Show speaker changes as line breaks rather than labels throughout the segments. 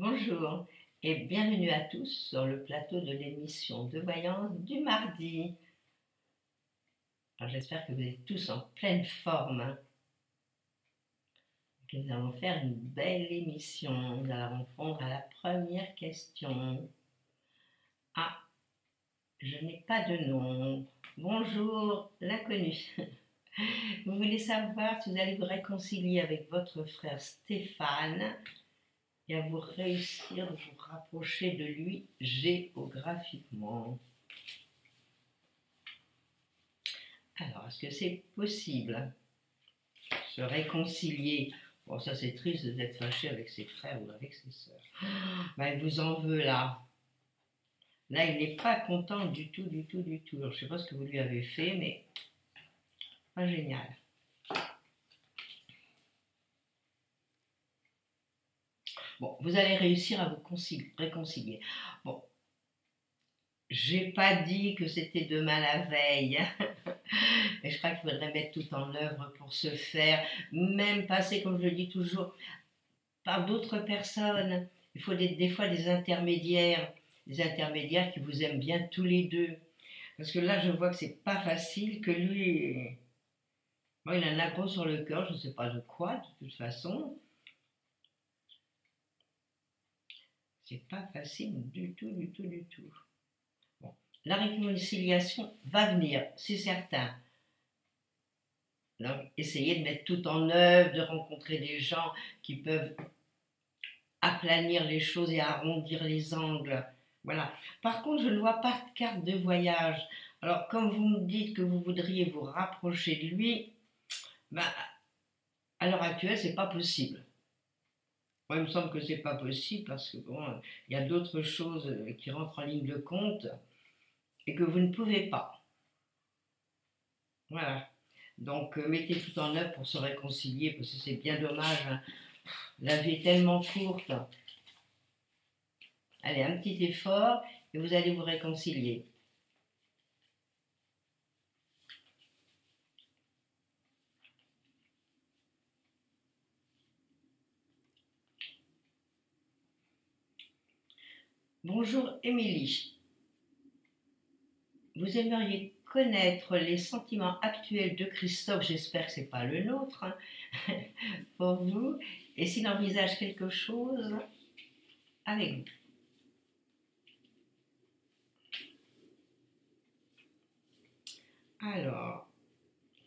Bonjour et bienvenue à tous sur le plateau de l'émission de voyance du mardi. Alors j'espère que vous êtes tous en pleine forme, hein. Nous allons faire une belle émission. Nous allons répondre à la première question. Ah, je n'ai pas de nom. Bonjour, l'inconnu. Vous voulez savoir si vous allez vous réconcilier avec votre frère Stéphane et à vous réussir de vous rapprocher de lui géographiquement. Alors, est-ce que c'est possible? Se réconcilier. Bon, ça c'est triste d'être fâché avec ses frères ou avec ses sœurs. Ben, il vous en veut là. Là, il n'est pas content du tout, du tout, du tout. Alors, je ne sais pas ce que vous lui avez fait, mais pas génial. Bon, vous allez réussir à vous réconcilier. Bon, j'ai pas dit que c'était demain la veille, mais je crois qu'il faudrait mettre tout en œuvre pour ce faire, même passer, comme je le dis toujours, par d'autres personnes. Il faut des fois des intermédiaires qui vous aiment bien tous les deux. Parce que là, je vois que c'est pas facile, que lui, bon, il a un impôt sur le cœur, je ne sais pas de quoi, de toute façon. C'est pas facile du tout, du tout, du tout. Bon. La réconciliation va venir, c'est certain. Donc, essayez de mettre tout en œuvre, de rencontrer des gens qui peuvent aplanir les choses et arrondir les angles. Voilà. Par contre, je ne vois pas de carte de voyage. Alors, comme vous me dites que vous voudriez vous rapprocher de lui, ben, à l'heure actuelle, c'est pas possible. Moi, il me semble que c'est pas possible parce que bon, il y a d'autres choses qui rentrent en ligne de compte et que vous ne pouvez pas. Voilà. Donc, mettez tout en œuvre pour se réconcilier parce que c'est bien dommage, hein. La vie est tellement courte. Allez, un petit effort et vous allez vous réconcilier. Bonjour Émilie. Vous aimeriez connaître les sentiments actuels de Christophe, j'espère que ce n'est pas le nôtre, hein, pour vous, et s'il envisage quelque chose avec vous. Alors,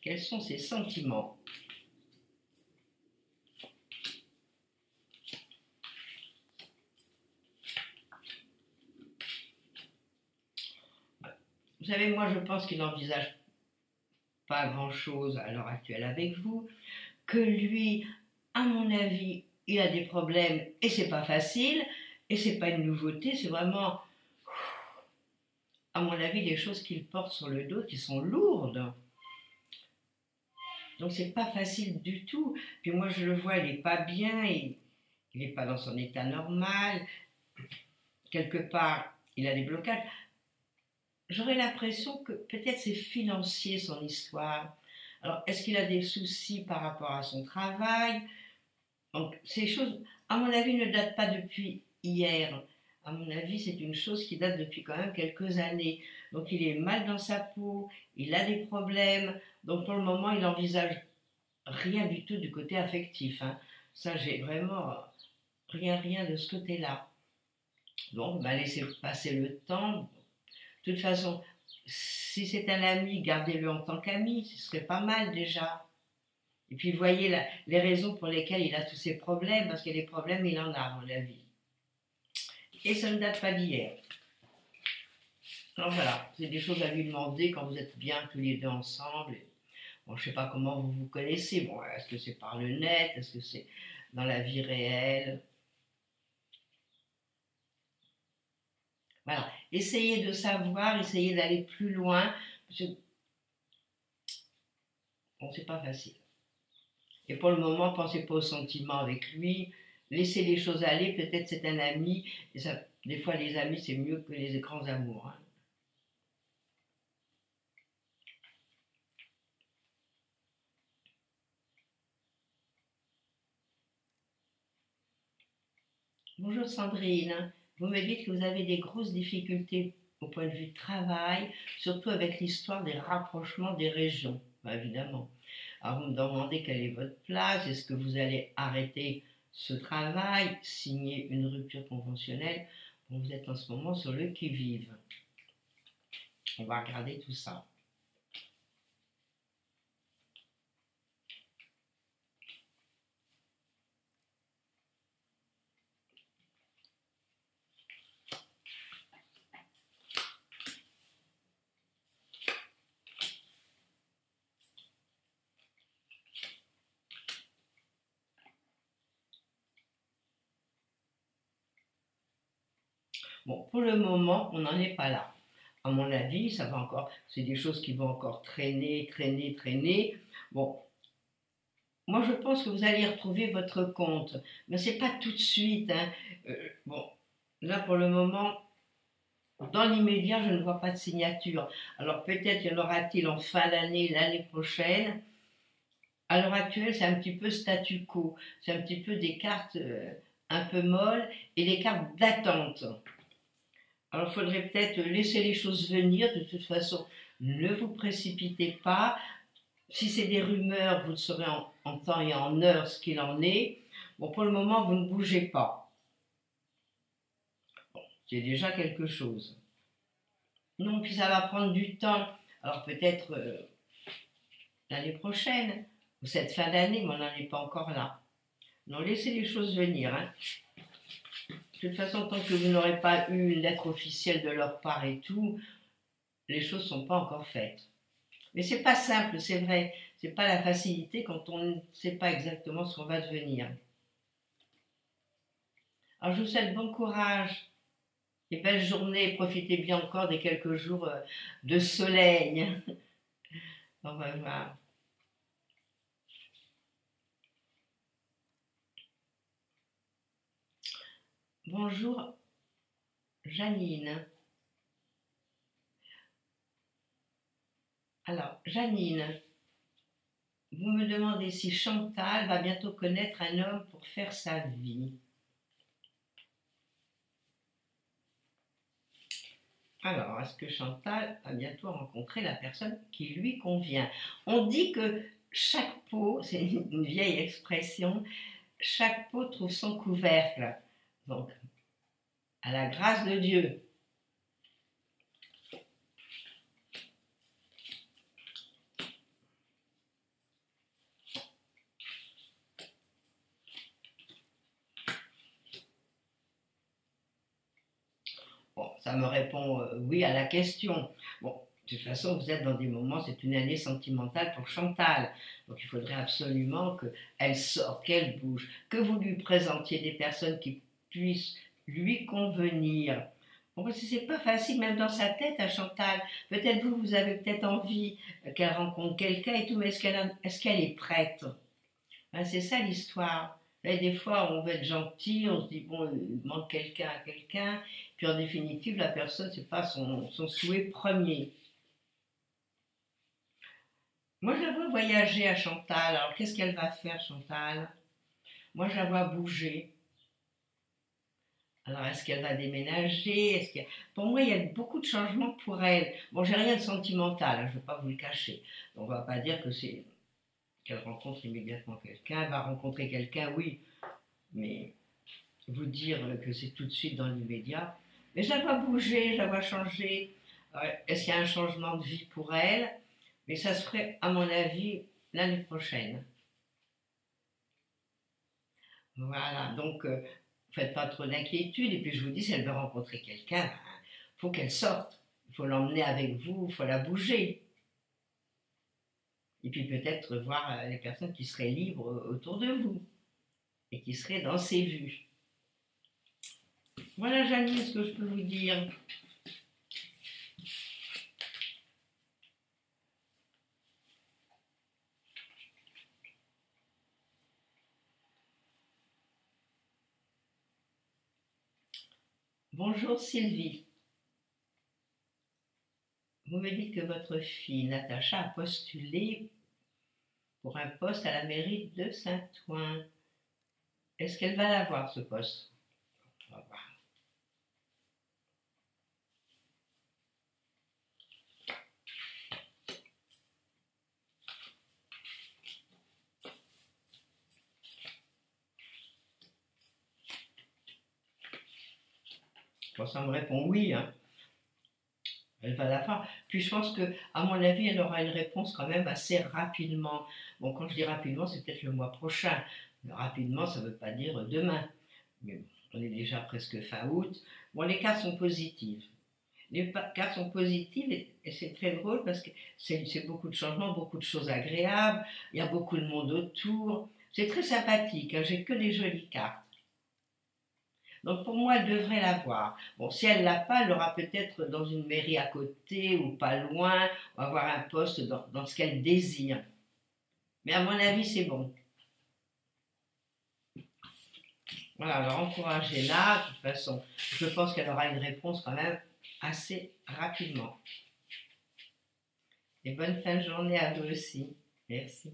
quels sont ses sentiments? Vous savez, moi je pense qu'il n'envisage pas grand-chose à l'heure actuelle avec vous, que lui, à mon avis, il a des problèmes et c'est pas facile, et c'est pas une nouveauté, c'est vraiment, à mon avis, des choses qu'il porte sur le dos qui sont lourdes. Donc c'est pas facile du tout. Puis moi je le vois, il est pas bien, il n'est pas dans son état normal. Quelque part, il a des blocages. J'aurais l'impression que peut-être c'est financier son histoire. Alors, est-ce qu'il a des soucis par rapport à son travail? Donc, ces choses, à mon avis, ne datent pas depuis hier. À mon avis, c'est une chose qui date depuis quand même quelques années. Donc, il est mal dans sa peau, il a des problèmes. Donc, pour le moment, il n'envisage rien du tout du côté affectif, hein. Ça, j'ai vraiment rien de ce côté-là. Donc, bah, laissez passer le temps. De toute façon, si c'est un ami, gardez-le en tant qu'ami, ce serait pas mal déjà. Et puis voyez les raisons pour lesquelles il a tous ces problèmes, parce que les problèmes, il en a, à mon avis. Et ça ne date pas d'hier. Donc voilà, c'est des choses à lui demander quand vous êtes bien tous les deux ensemble. Bon, je ne sais pas comment vous vous connaissez. Bon, est-ce que c'est par le net? Est-ce que c'est dans la vie réelle? Voilà. Essayez de savoir, essayez d'aller plus loin. Parce que, bon, c'est pas facile. Et pour le moment, pensez pas aux sentiments avec lui. Laissez les choses aller. Peut-être c'est un ami. Et ça, des fois, les amis, c'est mieux que les grands amours, hein. Bonjour Sandrine, vous me dites que vous avez des grosses difficultés au point de vue travail, surtout avec l'histoire des rapprochements des régions, évidemment. Alors vous me demandez quelle est votre place, est-ce que vous allez arrêter ce travail, signer une rupture conventionnelle? Bon, vous êtes en ce moment sur le qui-vive. On va regarder tout ça. Bon, pour le moment, on n'en est pas là. À mon avis, ça va encore, c'est des choses qui vont encore traîner, traîner, traîner. Bon, moi je pense que vous allez retrouver votre compte, mais c'est pas tout de suite, hein. Bon, là pour le moment, dans l'immédiat, je ne vois pas de signature. Alors peut-être y en aura-t-il en fin d'année, l'année prochaine. À l'heure actuelle, c'est un petit peu statu quo. C'est un petit peu des cartes un peu molles et des cartes d'attente. Alors, il faudrait peut-être laisser les choses venir. De toute façon, ne vous précipitez pas. Si c'est des rumeurs, vous le saurez en temps et en heure ce qu'il en est. Bon, pour le moment, vous ne bougez pas. Bon, c'est déjà quelque chose. Non, puis ça va prendre du temps. Alors, peut-être l'année prochaine, ou cette fin d'année, mais on n'en est pas encore là. Non, laissez les choses venir, hein. De toute façon, tant que vous n'aurez pas eu une lettre officielle de leur part et tout, les choses ne sont pas encore faites. Mais c'est pas simple, c'est vrai. C'est pas la facilité quand on ne sait pas exactement ce qu'on va devenir. Alors je vous souhaite bon courage et belle journée. Profitez bien encore des quelques jours de soleil. Au revoir. Bonjour Janine. Alors Janine, vous me demandez si Chantal va bientôt connaître un homme pour faire sa vie. Alors, est-ce que Chantal va bientôt rencontrer la personne qui lui convient? On dit que chaque peau, c'est une vieille expression, chaque peau trouve son couvercle. Donc, à la grâce de Dieu. Bon, ça me répond oui à la question. Bon, de toute façon, vous êtes dans des moments, c'est une année sentimentale pour Chantal. Donc il faudrait absolument qu'elle sorte, qu'elle bouge, que vous lui présentiez des personnes qui puissent lui convenir. Bon, parce que c'est pas facile, même dans sa tête, à Chantal. Peut-être vous, vous avez peut-être envie qu'elle rencontre quelqu'un et tout, mais est-ce qu'elle est prête? Ben, c'est ça l'histoire. Et des fois, on veut être gentil, on se dit, bon, il manque quelqu'un à quelqu'un, puis en définitive, la personne, c'est pas son souhait premier. Moi, je la vois voyager à Chantal. Alors, qu'est-ce qu'elle va faire, Chantal? Moi, je la vois bouger. Alors, est-ce qu'elle va déménager? Pour moi, il y a beaucoup de changements pour elle. Bon, j'ai rien de sentimental, hein, je ne vais pas vous le cacher. Donc, on ne va pas dire que c'est qu'elle rencontre immédiatement quelqu'un. Elle va rencontrer quelqu'un, oui, mais vous dire que c'est tout de suite dans l'immédiat. Mais je la vois bouger, je la vois changer. Est-ce qu'il y a un changement de vie pour elle? Mais ça se ferait, à mon avis, l'année prochaine. Voilà, donc faites pas trop d'inquiétude. Et puis je vous dis, si elle veut rencontrer quelqu'un, il faut qu'elle sorte. Il faut l'emmener avec vous, il faut la bouger. Et puis peut-être voir les personnes qui seraient libres autour de vous et qui seraient dans ses vues. Voilà, Janine, ce que je peux vous dire. Bonjour Sylvie. Vous me dites que votre fille Natacha a postulé pour un poste à la mairie de Saint-Ouen. Est-ce qu'elle va l'avoir ce poste? Bon, ça me répond oui, hein. Elle va la faire. Puis je pense que, à mon avis, elle aura une réponse quand même assez rapidement. Bon, quand je dis rapidement, c'est peut-être le mois prochain. Mais rapidement, ça ne veut pas dire demain. Mais bon, on est déjà presque fin août. Bon, les cartes sont positives. Les cartes sont positives et c'est très drôle parce que c'est beaucoup de changements, beaucoup de choses agréables. Il y a beaucoup de monde autour. C'est très sympathique, hein. J'ai que des jolies cartes. Donc pour moi, elle devrait l'avoir. Bon, si elle ne l'a pas, elle l'aura peut-être dans une mairie à côté ou pas loin, ou avoir un poste dans ce qu'elle désire. Mais à mon avis, c'est bon. Voilà, alors encouragez-la. De toute façon, je pense qu'elle aura une réponse quand même assez rapidement. Et bonne fin de journée à vous aussi. Merci.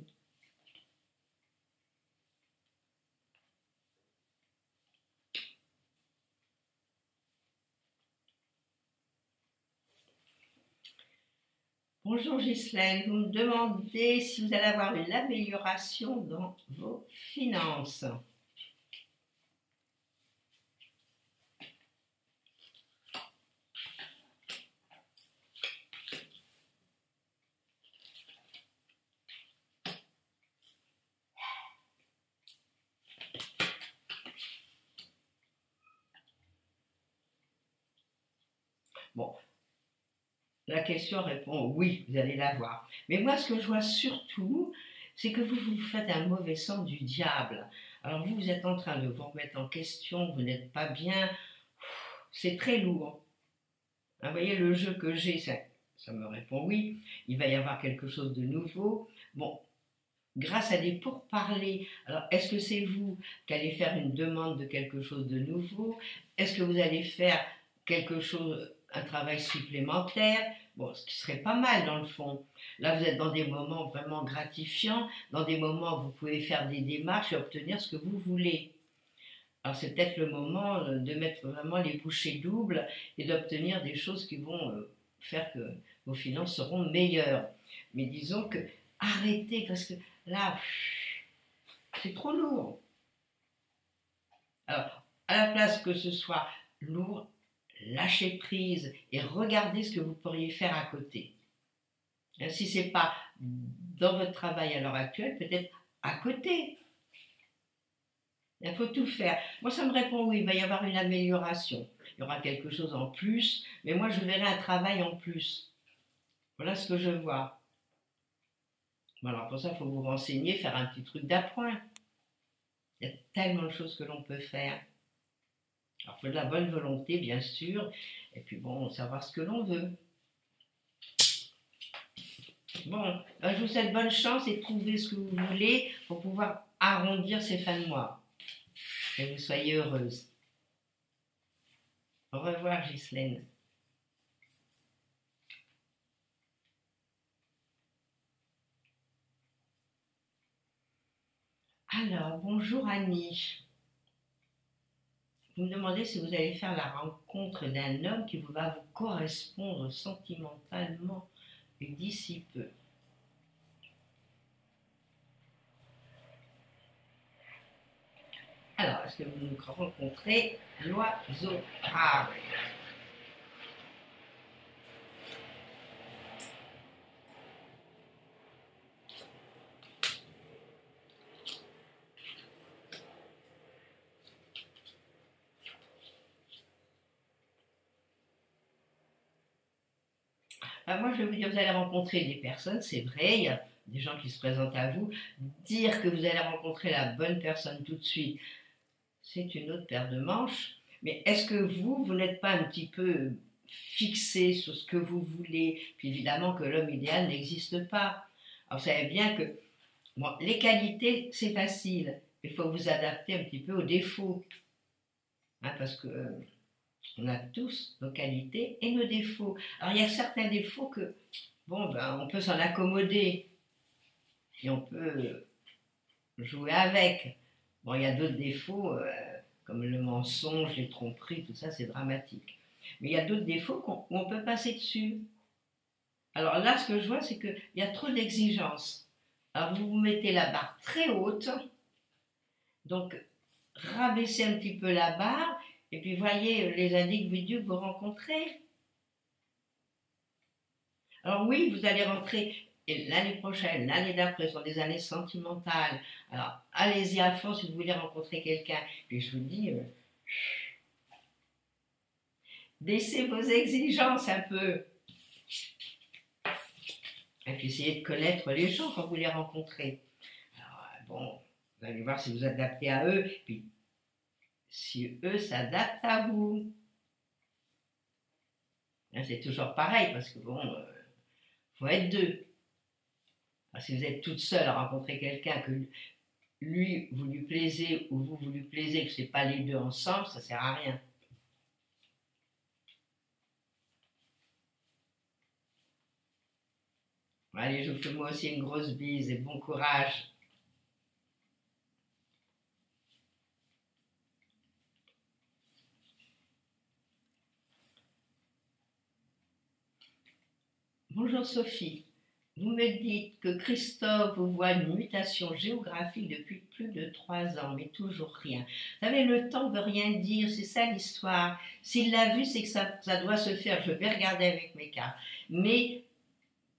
Bonjour Ghislaine, vous me demandez si vous allez avoir une amélioration dans vos finances. Bon, la question répond oui, vous allez l'avoir. Mais moi, ce que je vois surtout, c'est que vous vous faites un mauvais sang du diable. Alors vous êtes en train de vous remettre en question, vous n'êtes pas bien, c'est très lourd. Vous voyez, le jeu que j'ai, ça me répond oui, il va y avoir quelque chose de nouveau. Bon, grâce à des pourparlers. Alors, est-ce que c'est vous qui allez faire une demande de quelque chose de nouveau? Est-ce que vous allez faire quelque chose, un travail supplémentaire? Bon, ce qui serait pas mal dans le fond. Là, vous êtes dans des moments vraiment gratifiants, dans des moments où vous pouvez faire des démarches et obtenir ce que vous voulez. Alors, c'est peut-être le moment de mettre vraiment les bouchées doubles et d'obtenir des choses qui vont faire que vos finances seront meilleures. Mais disons que arrêtez, parce que là, c'est trop lourd. Alors, à la place que ce soit lourd, lâchez prise et regardez ce que vous pourriez faire à côté. Si ce n'est pas dans votre travail à l'heure actuelle, peut-être à côté. Il faut tout faire. Moi, ça me répond oui, il va y avoir une amélioration. Il y aura quelque chose en plus, mais moi, je verrai un travail en plus. Voilà ce que je vois. Alors pour ça, il faut vous renseigner, faire un petit truc d'appoint. Il y a tellement de choses que l'on peut faire. Alors il faut de la bonne volonté, bien sûr, et puis bon, savoir ce que l'on veut. Bon, ben, je vous souhaite bonne chance et trouvez ce que vous voulez pour pouvoir arrondir ces fins de mois. Que vous soyez heureuse. Au revoir, Ghislaine. Alors, bonjour Annie. Vous me demandez si vous allez faire la rencontre d'un homme qui va vous correspondre sentimentalement d'ici peu. Alors, est-ce que vous nous rencontrez l'oiseau rare? Moi, je vais vous dire, vous allez rencontrer des personnes, c'est vrai, il y a des gens qui se présentent à vous. Dire que vous allez rencontrer la bonne personne tout de suite, c'est une autre paire de manches. Mais est-ce que vous n'êtes pas un petit peu fixé sur ce que vous voulez? Puis évidemment que l'homme idéal n'existe pas. Alors, vous savez bien que bon, les qualités, c'est facile. Il faut vous adapter un petit peu aux défauts. Hein, parce que on a tous nos qualités et nos défauts. Alors, il y a certains défauts que, bon, ben, on peut s'en accommoder et on peut jouer avec. Bon, il y a d'autres défauts, comme le mensonge, les tromperies, tout ça, c'est dramatique. Mais il y a d'autres défauts où on peut passer dessus. Alors là, ce que je vois, c'est qu'il y a trop d'exigences. Alors, vous vous mettez la barre très haute, donc rabaissez un petit peu la barre Et puis voyez les individus que vous rencontrez. Alors oui, vous allez rentrer l'année prochaine, l'année d'après, sont des années sentimentales. Alors allez-y à fond si vous voulez rencontrer quelqu'un. Puis je vous dis, baissez vos exigences un peu. Et puis essayez de connaître les gens quand vous les rencontrez. Alors bon, vous allez voir si vous adaptez à eux, puis si eux s'adaptent à vous. C'est toujours pareil, parce que bon, faut être deux. Alors, si vous êtes toute seule à rencontrer quelqu'un que lui, vous lui plaisez, ou vous lui plaisez, que ce n'est pas les deux ensemble, ça ne sert à rien. Allez, je vous fais moi aussi une grosse bise et bon courage. Bonjour Sophie, vous me dites que Christophe vous voit une mutation géographique depuis plus de 3 ans, mais toujours rien. Vous savez, le temps ne veut rien dire, c'est ça l'histoire. S'il l'a vu, c'est que ça doit se faire. Je vais regarder avec mes cartes. Mais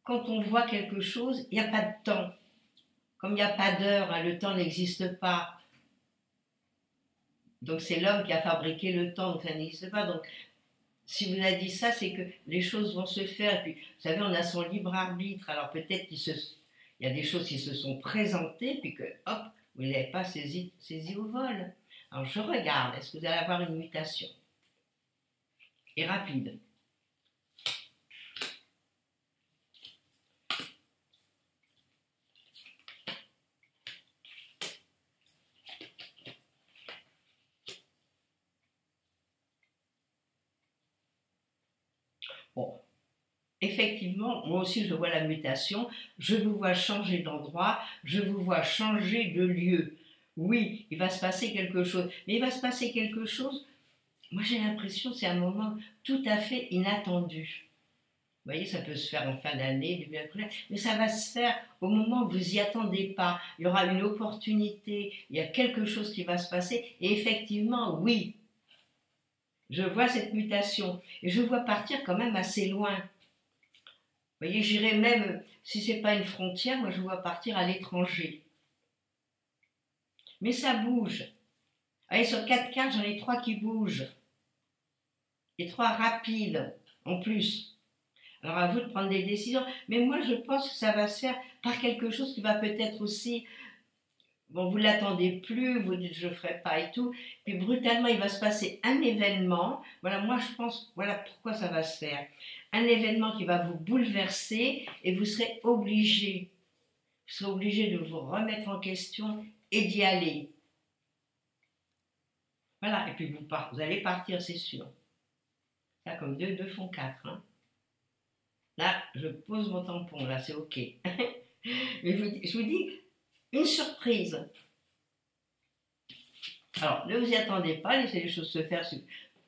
quand on voit quelque chose, il n'y a pas de temps. Comme il n'y a pas d'heure, hein, le temps n'existe pas. Donc c'est l'homme qui a fabriqué le temps, donc ça n'existe pas. Donc si vous a dit ça, c'est que les choses vont se faire. Et puis, vous savez, on a son libre arbitre. Alors peut-être qu'il y a des choses qui se sont présentées, puis que, hop, vous ne l'avez pas saisi au vol. Alors je regarde, est-ce que vous allez avoir une mutation? Et rapide. Bon, effectivement, moi aussi je vois la mutation, je vous vois changer d'endroit, je vous vois changer de lieu. Oui, il va se passer quelque chose, mais il va se passer quelque chose, moi j'ai l'impression que c'est un moment tout à fait inattendu. Vous voyez, ça peut se faire en fin d'année, début d'année, mais ça va se faire au moment où vous n'y attendez pas. Il y aura une opportunité, il y a quelque chose qui va se passer, et effectivement, oui, je vois cette mutation, et je vois partir quand même assez loin. Vous voyez, j'irai même, si ce n'est pas une frontière, moi je vois partir à l'étranger. Mais ça bouge. Allez, sur 4 cartes, j'en ai 3 qui bougent. Et 3 rapides, en plus. Alors à vous de prendre des décisions. Mais moi, je pense que ça va se faire par quelque chose qui va peut-être aussi... Bon, vous ne l'attendez plus, vous dites je ne ferai pas et tout. Puis brutalement, il va se passer un événement. Voilà, moi je pense, voilà pourquoi ça va se faire. Un événement qui va vous bouleverser et vous serez obligé. Vous serez obligé de vous remettre en question et d'y aller. Voilà, et puis vous allez partir, c'est sûr. Là, comme 2 font 4. Hein. Là, je pose mon tampon, là, c'est OK. Mais je vous dis, une surprise. Alors, ne vous y attendez pas, laissez les choses se faire.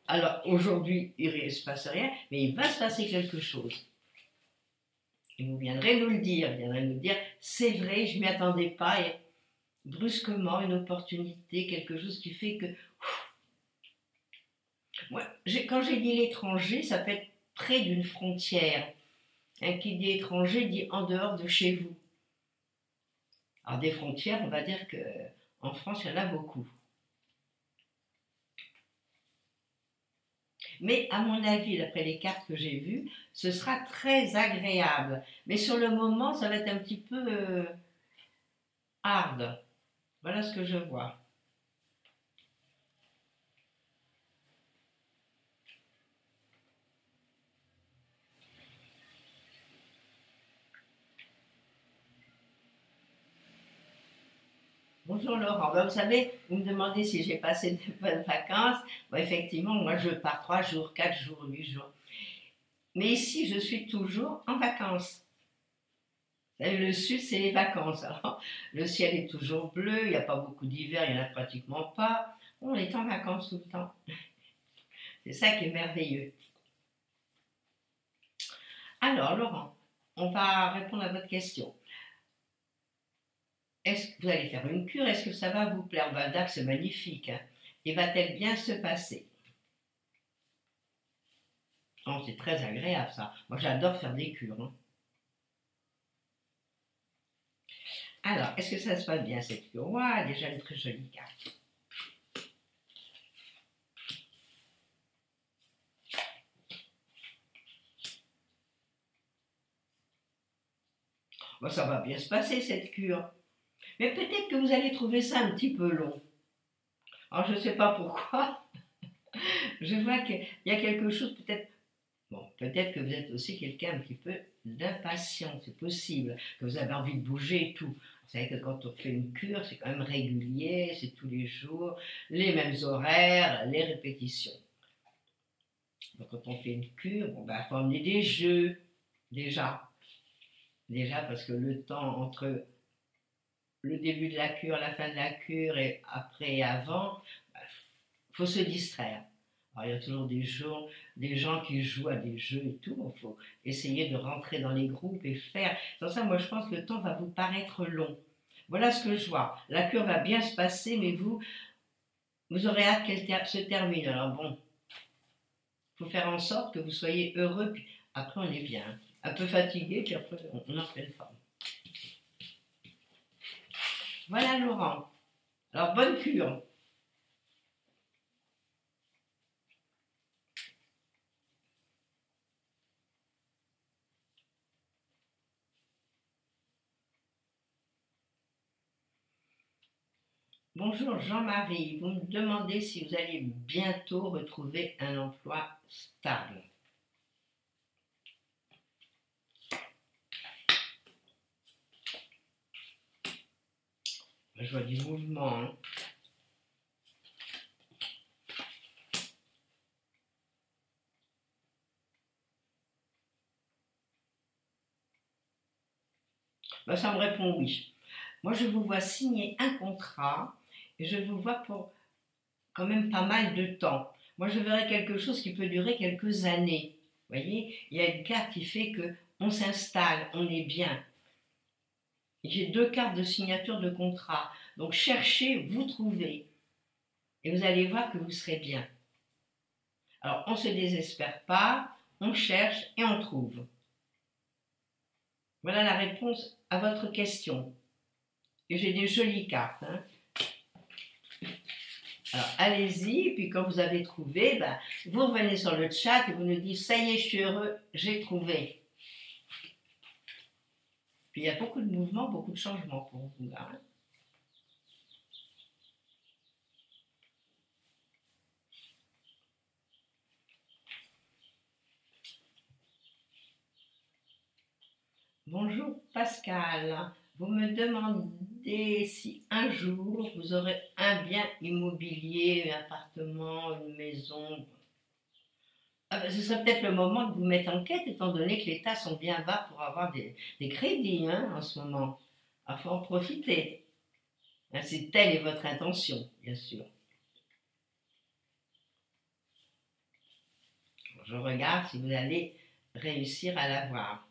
Alors, aujourd'hui, il ne se passe rien, mais il va se passer quelque chose. Et vous viendrez nous le dire, c'est vrai, je ne m'y attendais pas, et brusquement, une opportunité, quelque chose qui fait que... Moi, quand j'ai dit l'étranger, ça peut être près d'une frontière. Qui dit étranger dit en dehors de chez vous. Alors des frontières, on va dire qu'en France, il y en a beaucoup. Mais à mon avis, d'après les cartes que j'ai vues, ce sera très agréable. Mais sur le moment, ça va être un petit peu hard. Voilà ce que je vois. Bonjour Laurent. Ben, vous savez, vous me demandez si j'ai passé de bonnes vacances. Ben, effectivement, moi je pars 3 jours, 4 jours, 8 jours. Mais ici, je suis toujours en vacances. Le sud, c'est les vacances. Alors, le ciel est toujours bleu, il n'y a pas beaucoup d'hiver, il n'y en a pratiquement pas. On est en vacances tout le temps. C'est ça qui est merveilleux. Alors, Laurent, on va répondre à votre question. Est-ce que vous allez faire une cure? Est-ce que ça va vous plaire? Ben, Dax, c'est magnifique. Hein. Et va-t-elle bien se passer? Oh, c'est très agréable ça. Moi j'adore faire des cures, hein. Alors, est-ce que ça se passe bien cette cure? Ouais, déjà une très jolie carte. Bon, ça va bien se passer cette cure. Mais peut-être que vous allez trouver ça un petit peu long. Alors je ne sais pas pourquoi. Je vois qu'il y a quelque chose peut-être. Bon, peut-être que vous êtes aussi quelqu'un un petit peu d'impatient, c'est possible, que vous avez envie de bouger et tout. Vous savez que quand on fait une cure, c'est quand même régulier, c'est tous les jours, les mêmes horaires, les répétitions. Donc quand on fait une cure, bon, ben, il faut emmener des jeux, déjà. Déjà parce que le temps entre le début de la cure, la fin de la cure et après et avant, il faut se distraire. Alors, il y a toujours des gens qui jouent à des jeux et tout. Il faut essayer de rentrer dans les groupes et faire. Sans ça, moi, je pense que le temps va vous paraître long. Voilà ce que je vois. La cure va bien se passer, mais vous aurez hâte qu'elle se termine. Alors bon, il faut faire en sorte que vous soyez heureux. Puis après, on est bien. Un peu fatigué, puis après, on en pleine forme. Voilà, Laurent. Alors, bonne cure. Bonjour Jean-Marie, vous me demandez si vous allez bientôt retrouver un emploi stable. Je vois du mouvement, hein. Ben, ça me répond oui. Moi, je vous vois signer un contrat et je vous vois pour quand même pas mal de temps. Moi, je verrais quelque chose qui peut durer quelques années. Vous voyez, il y a une carte qui fait que on s'installe, on est bien. J'ai deux cartes de signature de contrat. Donc, cherchez, vous trouvez. Et vous allez voir que vous serez bien. Alors, on ne se désespère pas, on cherche et on trouve. Voilà la réponse à votre question. Et j'ai des jolies cartes, hein. Alors, allez-y, puis quand vous avez trouvé, ben, vous revenez sur le chat et vous nous dites « Ça y est, je suis heureux, j'ai trouvé ». Puis il y a beaucoup de mouvements, beaucoup de changements pour vous là, hein. Bonjour Pascal, vous me demandez si un jour vous aurez un bien immobilier, un appartement, une maison. Ah ben, ce serait peut-être le moment de vous mettre en quête, étant donné que les tas sont bien bas pour avoir des crédits, hein, en ce moment. Il faut en profiter, hein, si telle est votre intention, bien sûr. Je regarde si vous allez réussir à l'avoir.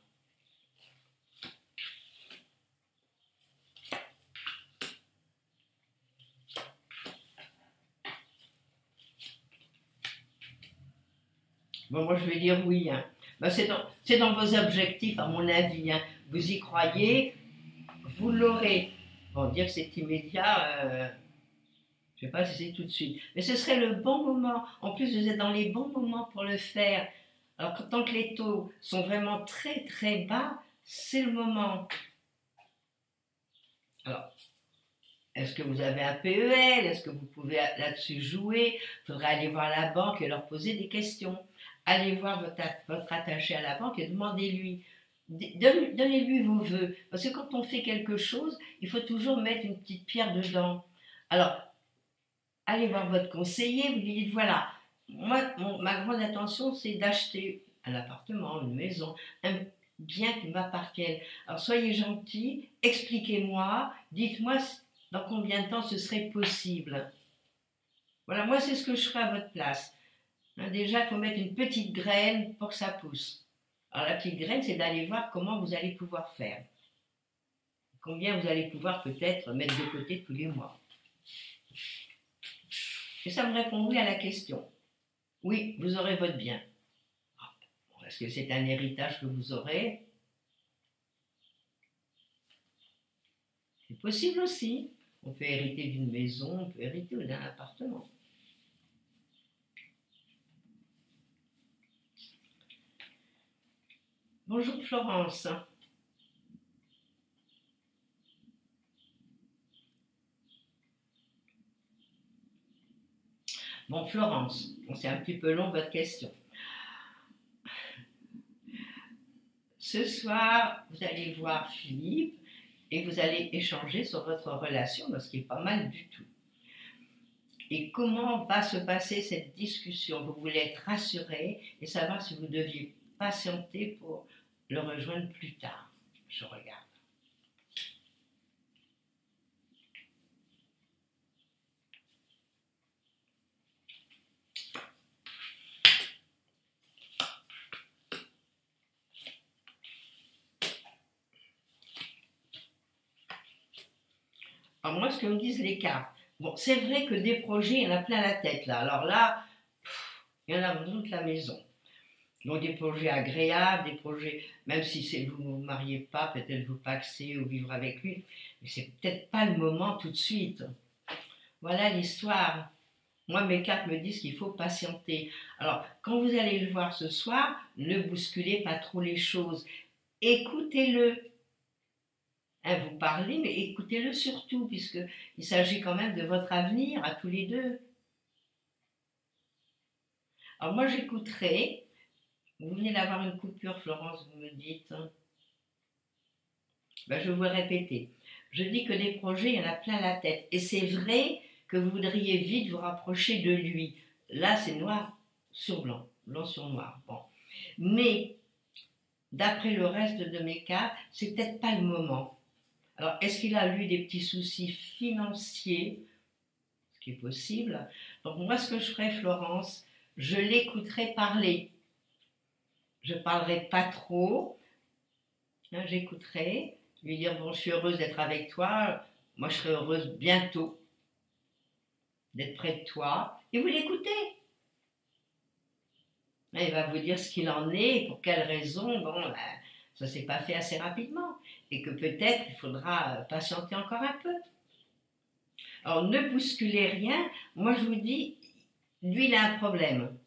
Bon, moi, je vais dire oui, hein. Ben, c'est dans vos objectifs, à mon avis, hein. Vous y croyez, vous l'aurez. Bon, dire que c'est immédiat, je ne sais pas si c'est tout de suite. Mais ce serait le bon moment. En plus, vous êtes dans les bons moments pour le faire. Alors, tant que les taux sont vraiment très, très bas, c'est le moment. Alors, est-ce que vous avez un PEL? Est-ce que vous pouvez là-dessus jouer? Il faudrait aller voir la banque et leur poser des questions. Allez voir votre attaché à la banque et demandez-lui. Donnez-lui vos vœux. Parce que quand on fait quelque chose, il faut toujours mettre une petite pierre dedans. Alors, allez voir votre conseiller, vous lui dites voilà, moi, ma grande intention, c'est d'acheter un appartement, une maison, un bien qui m'appartienne. Alors, soyez gentil, expliquez-moi, dites-moi dans combien de temps ce serait possible. Voilà, moi, c'est ce que je ferais à votre place. Hein, déjà, il faut mettre une petite graine pour que ça pousse. Alors, la petite graine, c'est d'aller voir comment vous allez pouvoir faire. Combien vous allez pouvoir peut-être mettre de côté tous les mois. Et ça me répond oui à la question. Oui, vous aurez votre bien. parce que c'est un héritage que vous aurez. C'est possible aussi. On peut hériter d'une maison, on peut hériter d'un appartement. Bonjour Florence. Bon Florence, c'est un petit peu long votre question. Ce soir, vous allez voir Philippe et vous allez échanger sur votre relation, ce qui est pas mal du tout. Et comment va se passer cette discussion? Vous voulez être rassuré et savoir si vous deviez patienter pour le rejoindre plus tard. Je regarde. Alors moi, ce que me disent les cartes, bon, c'est vrai que des projets, il y en a plein la tête là. Alors là, il y en a dans toute la maison. Donc des projets agréables, des projets, même si vous ne vous mariez pas, peut-être vous paxer ou vivre avec lui, mais c'est peut-être pas le moment tout de suite. Voilà l'histoire. Moi, mes cartes me disent qu'il faut patienter. Alors, quand vous allez le voir ce soir, ne bousculez pas trop les choses. Écoutez-le. Hein, vous parlez, mais écoutez-le surtout, puisqu'il s'agit quand même de votre avenir à tous les deux. Alors moi, j'écouterai. Vous venez d'avoir une coupure, Florence, vous me dites. Ben, je vais vous répéter. Je dis que des projets, il y en a plein la tête. Et c'est vrai que vous voudriez vite vous rapprocher de lui. Là, c'est noir sur blanc, blanc sur noir. Bon. Mais, d'après le reste de mes cas, c'est peut-être pas le moment. Alors, est-ce qu'il a eu des petits soucis financiers? Ce qui est possible. Donc, moi, ce que je ferai, Florence, je l'écouterai parler. Je ne parlerai pas trop. Hein, j'écouterai. Lui dire, bon, je suis heureuse d'être avec toi. Moi, je serai heureuse bientôt d'être près de toi. Et vous l'écoutez. Il va vous dire ce qu'il en est, pour quelles raisons. Bon, ben, ça ne s'est pas fait assez rapidement. Et que peut-être il faudra patienter encore un peu. Alors, ne bousculez rien. Moi, je vous dis, lui, il a un problème.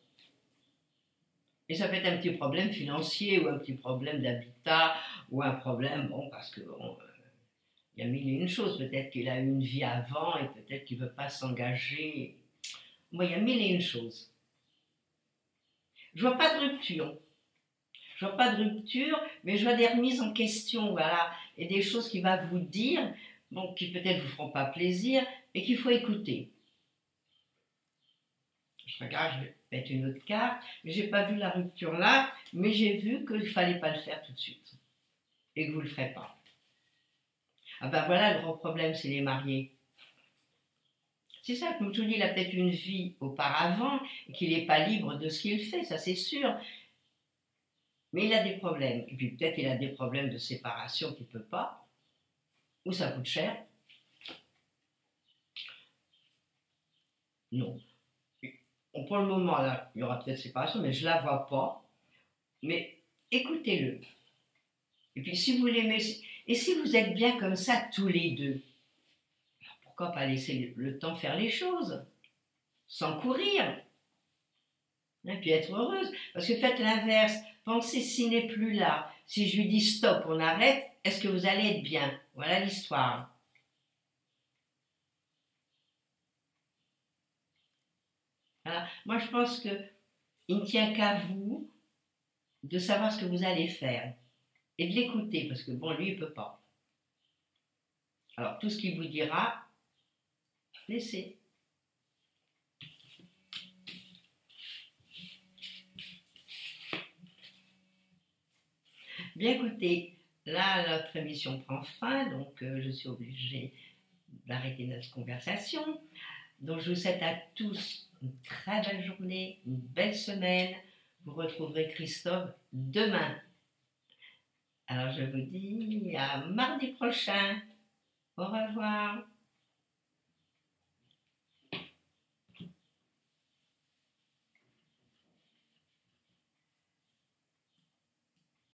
Et ça peut être un petit problème financier ou un petit problème d'habitat ou un problème, bon, parce que bon, il y a mille et une choses. Peut-être qu'il a eu une vie avant et peut-être qu'il ne veut pas s'engager. Moi, il y a mille et une choses. Je vois pas de rupture. Je vois pas de rupture, mais je vois des remises en question, voilà, et des choses qu'il va vous dire, bon, qui peut-être vous feront pas plaisir, mais qu'il faut écouter. Je regarde, je vais mettre une autre carte, mais j'ai pas vu la rupture là, mais j'ai vu qu'il fallait pas le faire tout de suite, et que vous le ferez pas. Ah ben voilà, le gros problème, c'est les mariés. C'est ça, comme je vous dis, il a peut-être une vie auparavant, et qu'il n'est pas libre de ce qu'il fait, ça c'est sûr. Mais il a des problèmes. Et puis peut-être qu'il a des problèmes de séparation qu'il ne peut pas, ou ça coûte cher. Non. Bon, pour le moment, là, il y aura peut-être séparation, mais je ne la vois pas. Mais écoutez-le. Et puis si vous l'aimez, et si vous êtes bien comme ça tous les deux, pourquoi pas laisser le temps faire les choses, sans courir, et puis être heureuse. Parce que faites l'inverse. Pensez s'il n'est plus là. Si je lui dis stop, on arrête, est-ce que vous allez être bien? Voilà l'histoire. Voilà. Moi, je pense qu'il ne tient qu'à vous de savoir ce que vous allez faire et de l'écouter, parce que bon, lui, il ne peut pas. Alors, tout ce qu'il vous dira, laissez. Bien écoutez, là, notre émission prend fin, donc je suis obligée d'arrêter notre conversation. Donc, je vous souhaite à tous une très belle journée, une belle semaine. Vous retrouverez Christophe demain. Alors, je vous dis à mardi prochain. Au revoir.